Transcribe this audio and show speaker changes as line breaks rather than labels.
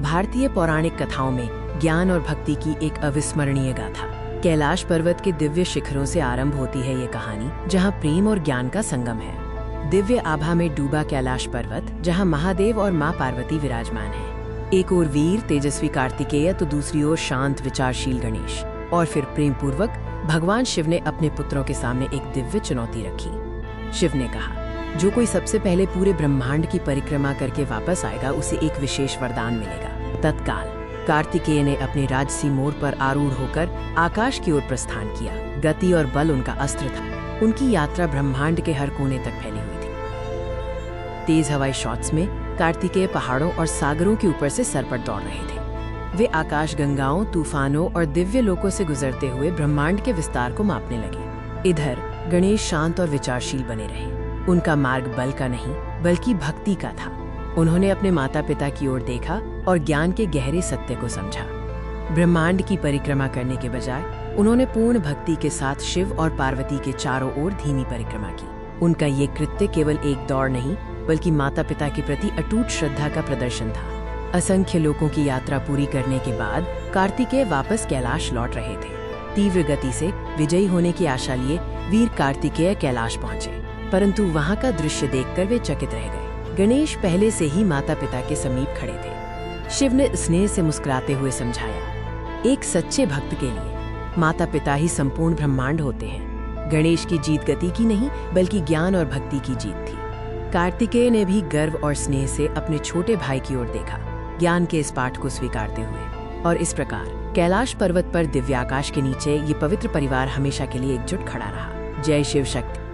भारतीय पौराणिक कथाओं में ज्ञान और भक्ति की एक अविस्मरणीय गाथा। कैलाश पर्वत के दिव्य शिखरों से आरंभ होती है ये कहानी, जहाँ प्रेम और ज्ञान का संगम है। दिव्य आभा में डूबा कैलाश पर्वत, जहाँ महादेव और माँ पार्वती विराजमान है। एक ओर वीर तेजस्वी कार्तिकेय तो दूसरी ओर शांत विचारशील गणेश। और फिर प्रेम पूर्वक भगवान शिव ने अपने पुत्रों के सामने एक दिव्य चुनौती रखी। शिव ने कहा, जो कोई सबसे पहले पूरे ब्रह्मांड की परिक्रमा करके वापस आएगा उसे एक विशेष वरदान मिलेगा। तत्काल कार्तिकेय ने अपने राजसी मोर पर आरूढ़ होकर आकाश की ओर प्रस्थान किया। गति और बल उनका अस्त्र था। उनकी यात्रा ब्रह्मांड के हर कोने तक फैली हुई थी। तेज हवाई शॉट्स में कार्तिकेय पहाड़ों और सागरों के ऊपर से सरपट दौड़ रहे थे। वे आकाश गंगाओं, तूफानों और दिव्य लोकों से गुजरते हुए ब्रह्मांड के विस्तार को मापने लगे। इधर गणेश शांत और विचारशील बने रहे। उनका मार्ग बल का नहीं बल्कि भक्ति का था। उन्होंने अपने माता पिता की ओर देखा और ज्ञान के गहरे सत्य को समझा। ब्रह्मांड की परिक्रमा करने के बजाय उन्होंने पूर्ण भक्ति के साथ शिव और पार्वती के चारों ओर धीमी परिक्रमा की। उनका ये कृत्य केवल एक दौड़ नहीं बल्कि माता पिता के प्रति अटूट श्रद्धा का प्रदर्शन था। असंख्य लोगों की यात्रा पूरी करने के बाद कार्तिकेय वापस कैलाश लौट रहे थे। तीव्र गति से विजयी होने की आशा लिए वीर कार्तिकेय कैलाश पहुंचे, परंतु वहां का दृश्य देखकर वे चकित रह गए। गणेश पहले से ही माता पिता के समीप खड़े थे। शिव ने स्नेह से मुस्कुराते हुए समझाया, एक सच्चे भक्त के लिए माता पिता ही संपूर्ण ब्रह्मांड होते हैं। गणेश की जीत गति की नहीं बल्कि ज्ञान और भक्ति की जीत थी। कार्तिकेय ने भी गर्व और स्नेह से अपने छोटे भाई की ओर देखा, ज्ञान के इस पाठ को स्वीकारते हुए। और इस प्रकार कैलाश पर्वत पर दिव्याकाश के नीचे ये पवित्र परिवार हमेशा के लिए एकजुट खड़ा रहा। जय शिव शक्ति।